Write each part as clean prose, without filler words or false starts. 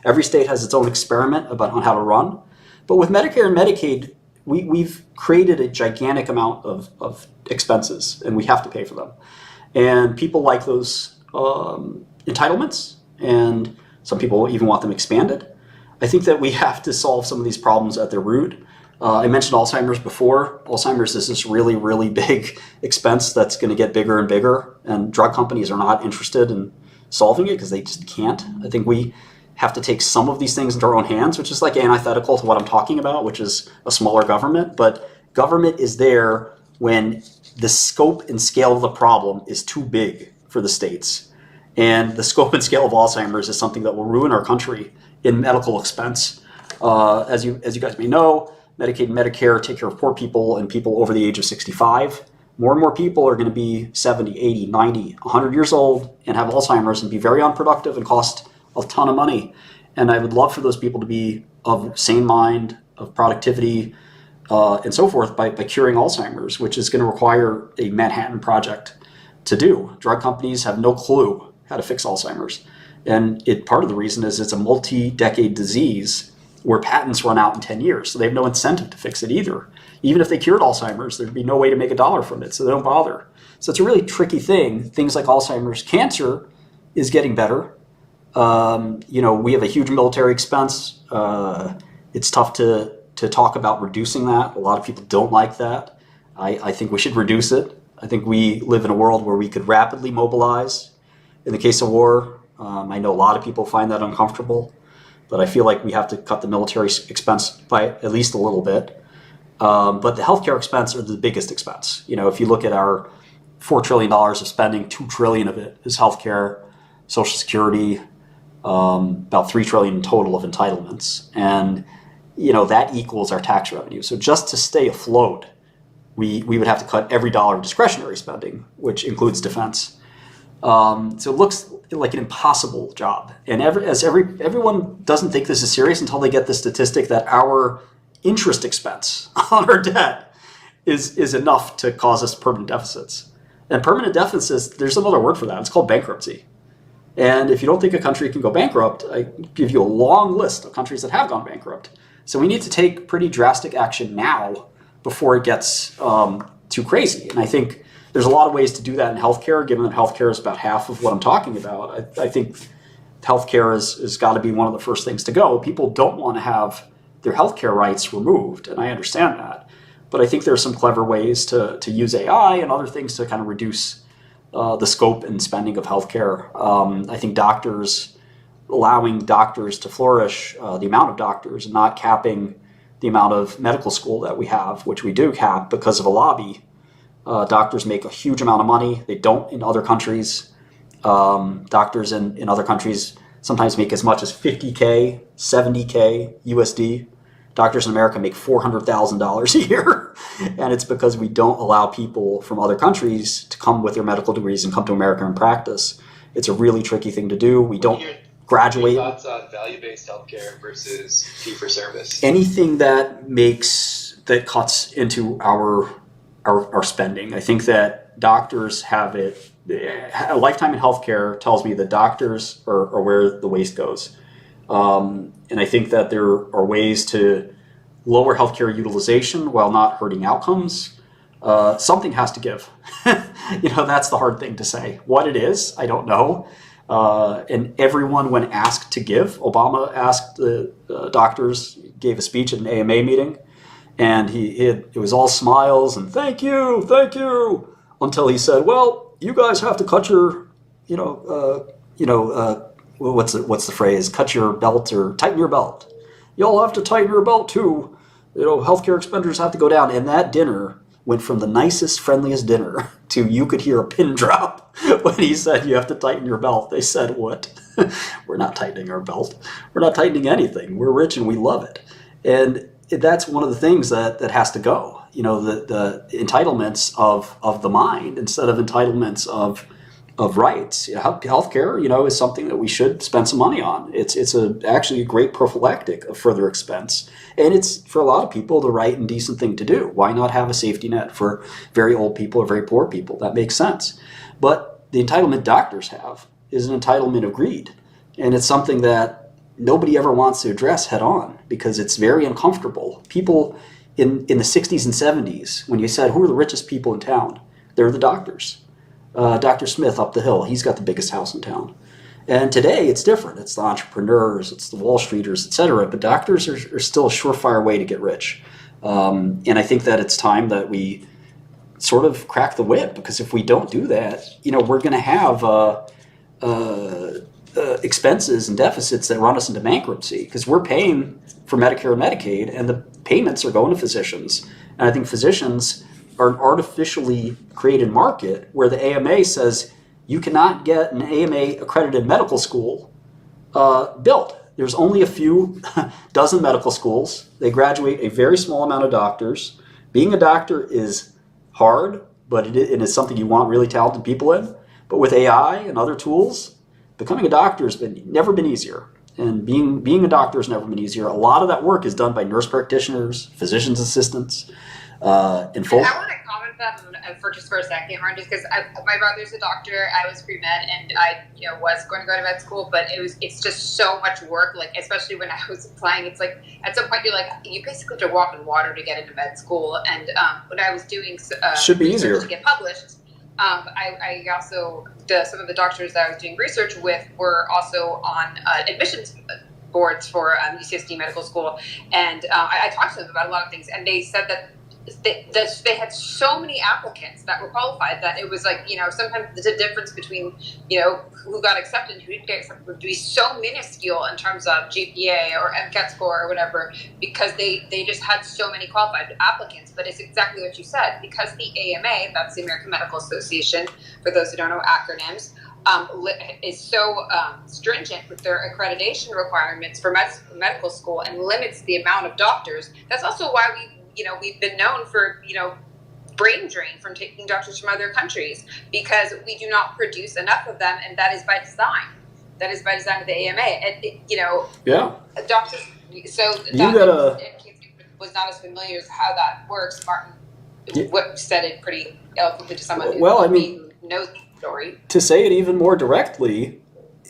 Every state has its own experiment about on how to run. But with Medicare and Medicaid, we've created a gigantic amount of expenses, and we have to pay for them. And people like those entitlements, and some people even want them expanded. I think that we have to solve some of these problems at their root. I mentioned Alzheimer's before. Alzheimer's is this really, really big expense that's going to get bigger and bigger, and drug companies are not interested in solving it because they just can't. I think we have to take some of these things into our own hands, which is like antithetical to what I'm talking about, which is a smaller government. But government is there when the scope and scale of the problem is too big for the states. And the scope and scale of Alzheimer's is something that will ruin our country in medical expense. As you guys may know, Medicaid and Medicare take care of poor people and people over the age of 65. More and more people are going to be 70, 80, 90, 100 years old and have Alzheimer's and be very unproductive and cost a ton of money. And I would love for those people to be of sane mind, of productivity, and so forth by curing Alzheimer's, which is going to require a Manhattan Project to do. Drug companies have no clue how to fix Alzheimer's. And part of the reason is it's a multi-decade disease where patents run out in 10 years. So they have no incentive to fix it either. Even if they cured Alzheimer's, there'd be no way to make $1 from it, so they don't bother. So it's a really tricky thing. Things like Alzheimer's. Cancer is getting better. We have a huge military expense. It's tough to talk about reducing that. A lot of people don't like that. I think we should reduce it. I think we live in a world where we could rapidly mobilize in the case of war. I know a lot of people find that uncomfortable, but I feel like we have to cut the military expense by at least a little bit. But the healthcare expense are the biggest expense. If you look at our $4 trillion of spending, $2 trillion of it is healthcare, Social Security, about $3 trillion in total of entitlements. And, that equals our tax revenue. So just to stay afloat, we would have to cut every dollar of discretionary spending, which includes defense. So it looks like an impossible job. And everyone doesn't think this is serious until they get the statistic that our interest expense on our debt is enough to cause us permanent deficits. And permanent deficits, there's another word for that. It's called bankruptcy. And if you don't think a country can go bankrupt, I give you a long list of countries that have gone bankrupt. So we need to take pretty drastic action now before it gets too crazy. And I think there's a lot of ways to do that in healthcare, given that healthcare is about half of what I'm talking about. I think healthcare has got to be one of the first things to go. People don't want to have their healthcare rights removed, and I understand that. But I think there are some clever ways to use AI and other things to kind of reduce the scope and spending of healthcare. I think allowing doctors to flourish, the amount of doctors, and not capping the amount of medical school that we have, which we do cap because of a lobby. Doctors make a huge amount of money. They don't in other countries. Doctors in other countries sometimes make as much as $50K, $70K USD. Doctors in America make $400,000 a year. And it's because we don't allow people from other countries to come with their medical degrees and come to America and practice. It's a really tricky thing to do. We don't graduate. Your thoughts on value-based healthcare versus fee-for-service? Anything that cuts into our spending. I think that doctors have it. A lifetime in healthcare tells me that doctors are where the waste goes. And I think that there are ways to lower healthcare utilization while not hurting outcomes. Something has to give. That's the hard thing to say. What it is, I don't know. And everyone, when asked to give, Obama asked the doctors, gave a speech at an AMA meeting, and it was all smiles and thank you, until he said, well, you guys have to cut your, what's the phrase? Cut your belt or tighten your belt. Y'all have to tighten your belt too. Healthcare expenditures have to go down. And that dinner went from the nicest, friendliest dinner to you could hear a pin drop when he said you have to tighten your belt. They said, what? We're not tightening our belt. We're not tightening anything. We're rich and we love it. And that's one of the things that has to go. The entitlements of the mind instead of entitlements of rights. Healthcare, is something that we should spend some money on. It's actually a great prophylactic of further expense. And it's, for a lot of people, the right and decent thing to do. Why not have a safety net for very old people or very poor people? That makes sense. But the entitlement doctors have is an entitlement of greed. And it's something that nobody ever wants to address head on because it's very uncomfortable. People in the 60s and 70s, when you said, who are the richest people in town? They're the doctors. Dr. Smith up the hill, he's got the biggest house in town. And today it's different. It's the entrepreneurs, it's the Wall Streeters, etc. But doctors are still a surefire way to get rich. And I think that it's time that we sort of crack the whip, because if we don't do that, we're going to have expenses and deficits that run us into bankruptcy, because we're paying for Medicare and Medicaid, and the payments are going to physicians. And I think physicians are an artificially created market where the AMA says you cannot get an AMA accredited medical school built. There's only a few dozen medical schools. They graduate a very small amount of doctors. Being a doctor is hard, but it is something you want really talented people in. But with AI and other tools, becoming a doctor has never been easier. And being a doctor has never been easier. A lot of that work is done by nurse practitioners, physician's assistants, and folks. I want to comment that for a second, Harn, just because my brother's a doctor. I was pre-med, and I was going to go to med school, but it's just so much work. Like, especially when I was applying, it's like at some point you basically have to walk in water to get into med school. And when I was doing should be easier to get published, I also some of the doctors that I was doing research with were also on admissions boards for UCSD Medical School, and I talked to them about a lot of things, and they said that they had so many applicants that were qualified that it was like, sometimes the difference between, who got accepted and who didn't get accepted would be so minuscule in terms of GPA or MCAT score or whatever, because they just had so many qualified applicants. But it's exactly what you said, because the AMA, that's the American Medical Association, for those who don't know acronyms, is so stringent with their accreditation requirements for medical school and limits the amount of doctors. That's also why we've been known for, brain drain from taking doctors from other countries, because we do not produce enough of them, and that is by design. That is by design of the AMA. And, yeah. Doctors, so you that was not as familiar as how that works. Martin said it pretty eloquently to someone who knows the story. To say it even more directly,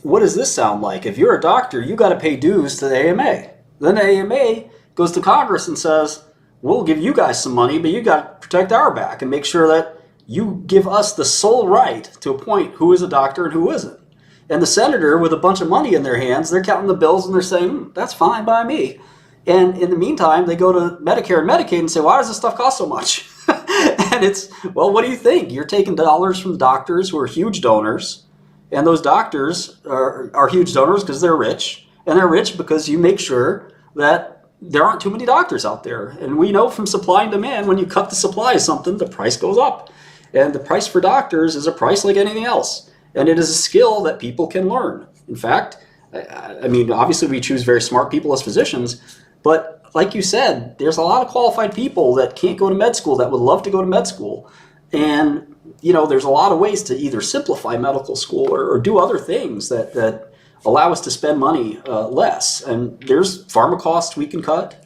what does this sound like? If you're a doctor, you got to pay dues to the AMA. Then the AMA goes to Congress and says, we'll give you guys some money, but you got to protect our back and make sure that you give us the sole right to appoint who is a doctor and who isn't. And the senator with a bunch of money in their hands, they're counting the bills and they're saying, that's fine by me. And in the meantime, they go to Medicare and Medicaid and say, why does this stuff cost so much? And it's, well, what do you think? You're taking dollars from doctors who are huge donors, and those doctors are huge donors because they're rich, and they're rich because you make sure that there aren't too many doctors out there. And we know from supply and demand, when you cut the supply of something, the price goes up. And the price for doctors is a price like anything else. And it is a skill that people can learn. In fact, obviously we choose very smart people as physicians, but like you said, there's a lot of qualified people that can't go to med school that would love to go to med school. And, there's a lot of ways to either simplify medical school or do other things that allow us to spend money less. And there's pharma costs we can cut.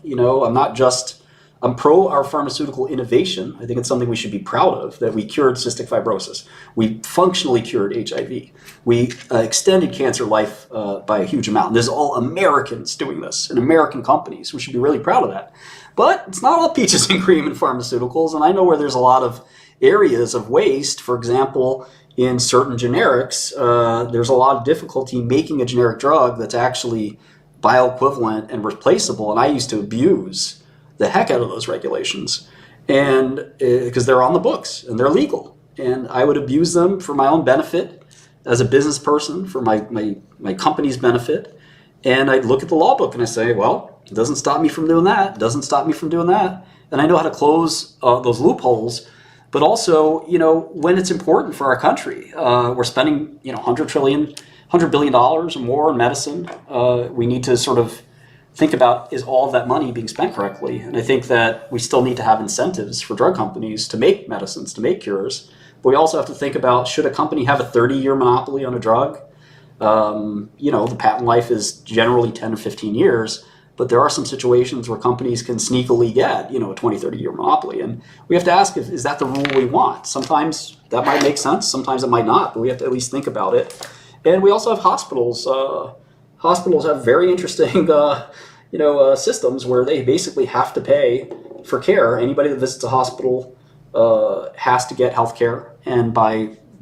I'm pro our pharmaceutical innovation. I think it's something we should be proud of, that we cured cystic fibrosis. We functionally cured HIV. We extended cancer life by a huge amount. And there's all Americans doing this, and American companies. We should be really proud of that. But it's not all peaches and cream in pharmaceuticals. And I know where there's a lot of areas of waste. For example, in certain generics, there's a lot of difficulty making a generic drug that's actually bioequivalent and replaceable. And I used to abuse the heck out of those regulations, and because they're on the books and they're legal, and I would abuse them for my own benefit as a business person, for my company's benefit. And I'd look at the law book and I say, well, it doesn't stop me from doing that. It doesn't stop me from doing that. And I know how to close those loopholes. But also, when it's important for our country, we're spending, $100 billion or more in medicine. We need to sort of think about, is all of that money being spent correctly? And I think that we still need to have incentives for drug companies to make medicines, to make cures. But we also have to think about, should a company have a 30-year monopoly on a drug? The patent life is generally 10 or 15 years. But there are some situations where companies can sneakily get, a 20, 30-year monopoly. And we have to ask, is that the rule we want? Sometimes that might make sense. Sometimes it might not. But we have to at least think about it. And we also have hospitals. hospitals have very interesting, systems where they basically have to pay for care. Anybody that visits a hospital has to get health care, and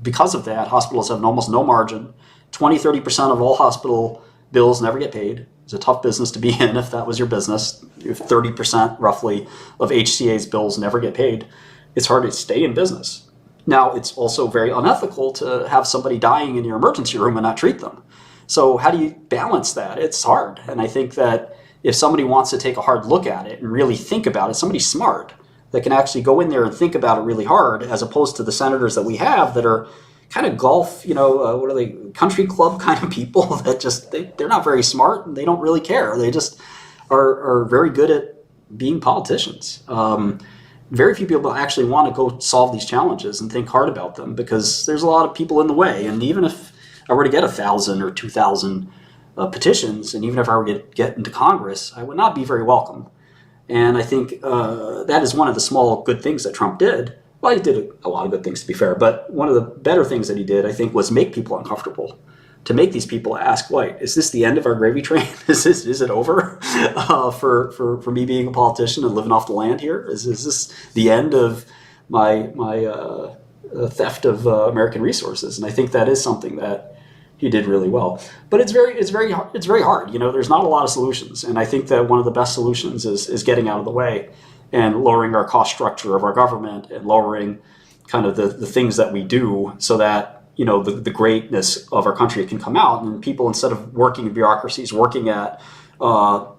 because of that, hospitals have almost no margin. 20-30% of all hospital bills never get paid. It's a tough business to be in if that was your business. If 30% roughly of HCA's bills never get paid, it's hard to stay in business. Now, it's also very unethical to have somebody dying in your emergency room and not treat them. So how do you balance that? It's hard. And I think that if somebody wants to take a hard look at it and really think about it, somebody smart that can actually go in there and think about it really hard, as opposed to the senators that we have that are kind of golf, what are they, country club kind of people that just, they're not very smart and they don't really care. They just are very good at being politicians. Very few people actually want to go solve these challenges and think hard about them, because there's a lot of people in the way. And even if I were to get 1,000 or 2,000 petitions, and even if I were to get into Congress, I would not be very welcome. And I think that is one of the small good things that Trump did. Well, he did a lot of good things, to be fair, but one of the better things that he did, I think, was make people uncomfortable. To make these people ask, wait, is this the end of our gravy train? Is it over for me being a politician and living off the land here? Is this the end of my theft of American resources? And I think that is something that he did really well. But it's very hard. There's not a lot of solutions, and I think that one of the best solutions is getting out of the way and lowering our cost structure of our government and lowering kind of the things that we do, so that the greatness of our country can come out, and people, instead of working in bureaucracies, working at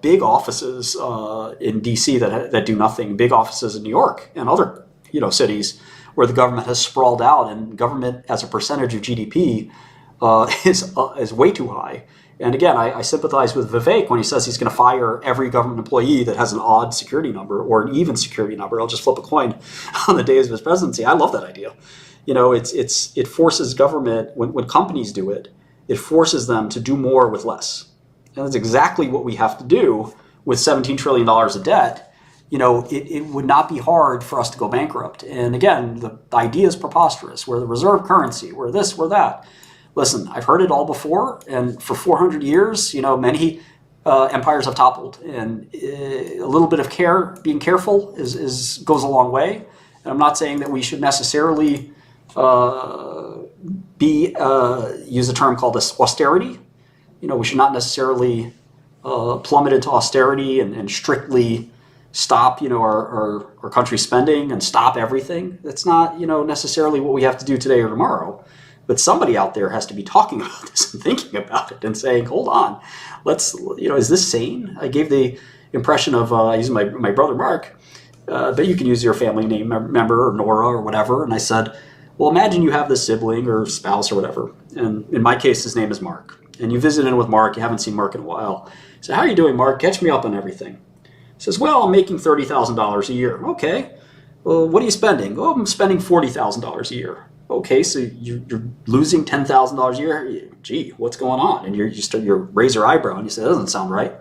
big offices in DC that do nothing, big offices in New York and other cities where the government has sprawled out, and government as a percentage of GDP is way too high. And again, I sympathize with Vivek when he says he's going to fire every government employee that has an odd security number or an even security number. I'll just flip a coin on the days of his presidency. I love that idea. It forces government, when companies do it, it forces them to do more with less. And that's exactly what we have to do with $17 trillion of debt. It would not be hard for us to go bankrupt. And again, the idea is preposterous. We're the reserve currency. We're this, we're that. Listen, I've heard it all before. And for 400 years, many empires have toppled. And a little bit of being careful goes a long way. And I'm not saying that we should necessarily use a term called austerity. We should not necessarily plummet into austerity and strictly stop, our country's spending and stop everything. That's not, necessarily what we have to do today or tomorrow. But somebody out there has to be talking about this and thinking about it and saying, hold on, is this sane? I gave the impression of using my brother Mark, but you can use your family name member or Nora or whatever. And I said, well, imagine you have this sibling or spouse or whatever. And in my case, his name is Mark. And you visit in with Mark. You haven't seen Mark in a while. So how are you doing, Mark? Catch me up on everything. He says, well, I'm making $30,000 a year. Okay. Well, what are you spending? Oh, I'm spending $40,000 a year. Okay, so you're losing $10,000 a year? Gee, what's going on? And you raise your eyebrow and you say, that doesn't sound right.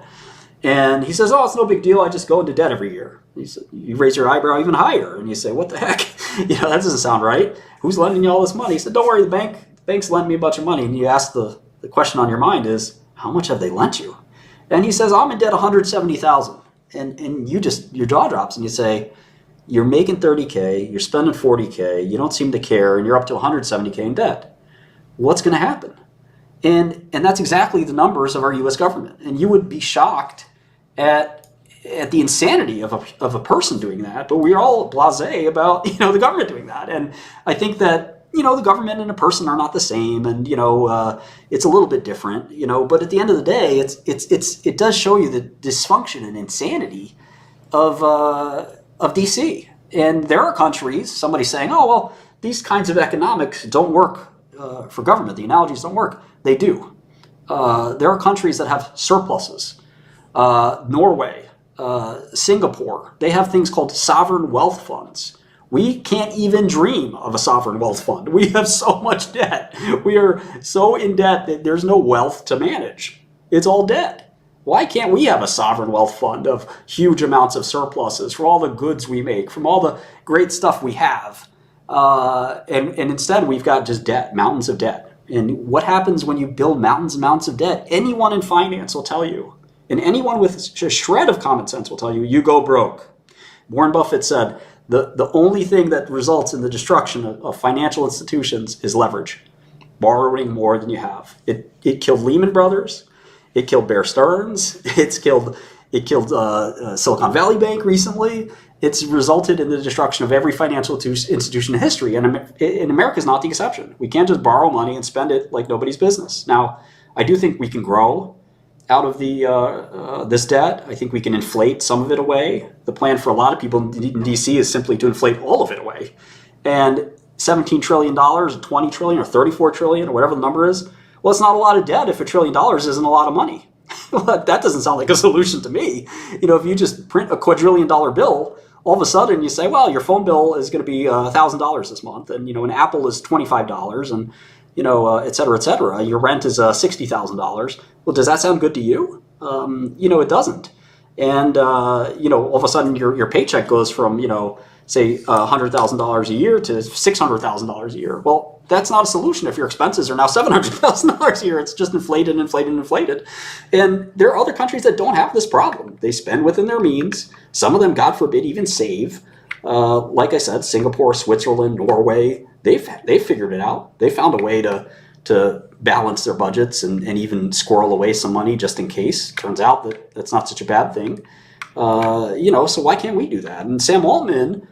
And he says, oh, it's no big deal. I just go into debt every year. You raise your eyebrow even higher and you say, what the heck? That doesn't sound right. Who's lending you all this money? He said, don't worry, the bank's lending me a bunch of money. And you ask the question on your mind is, how much have they lent you? And he says, I'm in debt $170,000. And your jaw drops and you say, you're making $30K, you're spending $40K, you don't seem to care, and you're up to $170K in debt. What's going to happen? And that's exactly the numbers of our U.S. government. And you would be shocked at the insanity of a person doing that, but we're all blasé about the government doing that. And I think that the government and a person are not the same, and it's a little bit different. But at the end of the day, it does show you the dysfunction and insanity of DC. And there are countries, somebody's saying, oh, well, these kinds of economics don't work for government. The analogies don't work. They do. There are countries that have surpluses. Norway, Singapore, they have things called sovereign wealth funds. We can't even dream of a sovereign wealth fund. We have so much debt. We are so in debt that there's no wealth to manage. It's all debt. Why can't we have a sovereign wealth fund of huge amounts of surpluses from all the goods we make, from all the great stuff we have? And instead, we've got just debt, mountains of debt. And what happens when you build mountains and mountains of debt? Anyone in finance will tell you, and anyone with a shred of common sense will tell you, you go broke. Warren Buffett said, the only thing that results in the destruction of financial institutions is leverage, borrowing more than you have. It killed Lehman Brothers. It killed Bear Stearns. It killed Silicon Valley Bank recently. It's resulted in the destruction of every financial institution in history. And America is not the exception. We can't just borrow money and spend it like nobody's business. Now, I do think we can grow out of this debt. I think we can inflate some of it away. The plan for a lot of people in D.C. is simply to inflate all of it away. And $17 trillion, or $20 trillion, or $34 trillion, or whatever the number is, well, it's not a lot of debt if $1 trillion isn't a lot of money. That doesn't sound like a solution to me. If you just print a quadrillion-dollar bill, all of a sudden you say, well, your phone bill is going to be $1,000 this month, and an Apple is $25, and et cetera, et cetera. Your rent is $60,000. Well, does that sound good to you? It doesn't. And all of a sudden your paycheck goes from say $100,000 a year to $600,000 a year. Well, that's not a solution if your expenses are now $700,000 a year. It's just inflated. And there are other countries that don't have this problem. They spend within their means. Some of them, God forbid, even save. Like I said, Singapore, Switzerland, Norway, they've figured it out. They found a way to balance their budgets and even squirrel away some money just in case. Turns out that that's not such a bad thing. So why can't we do that? And Sam Altman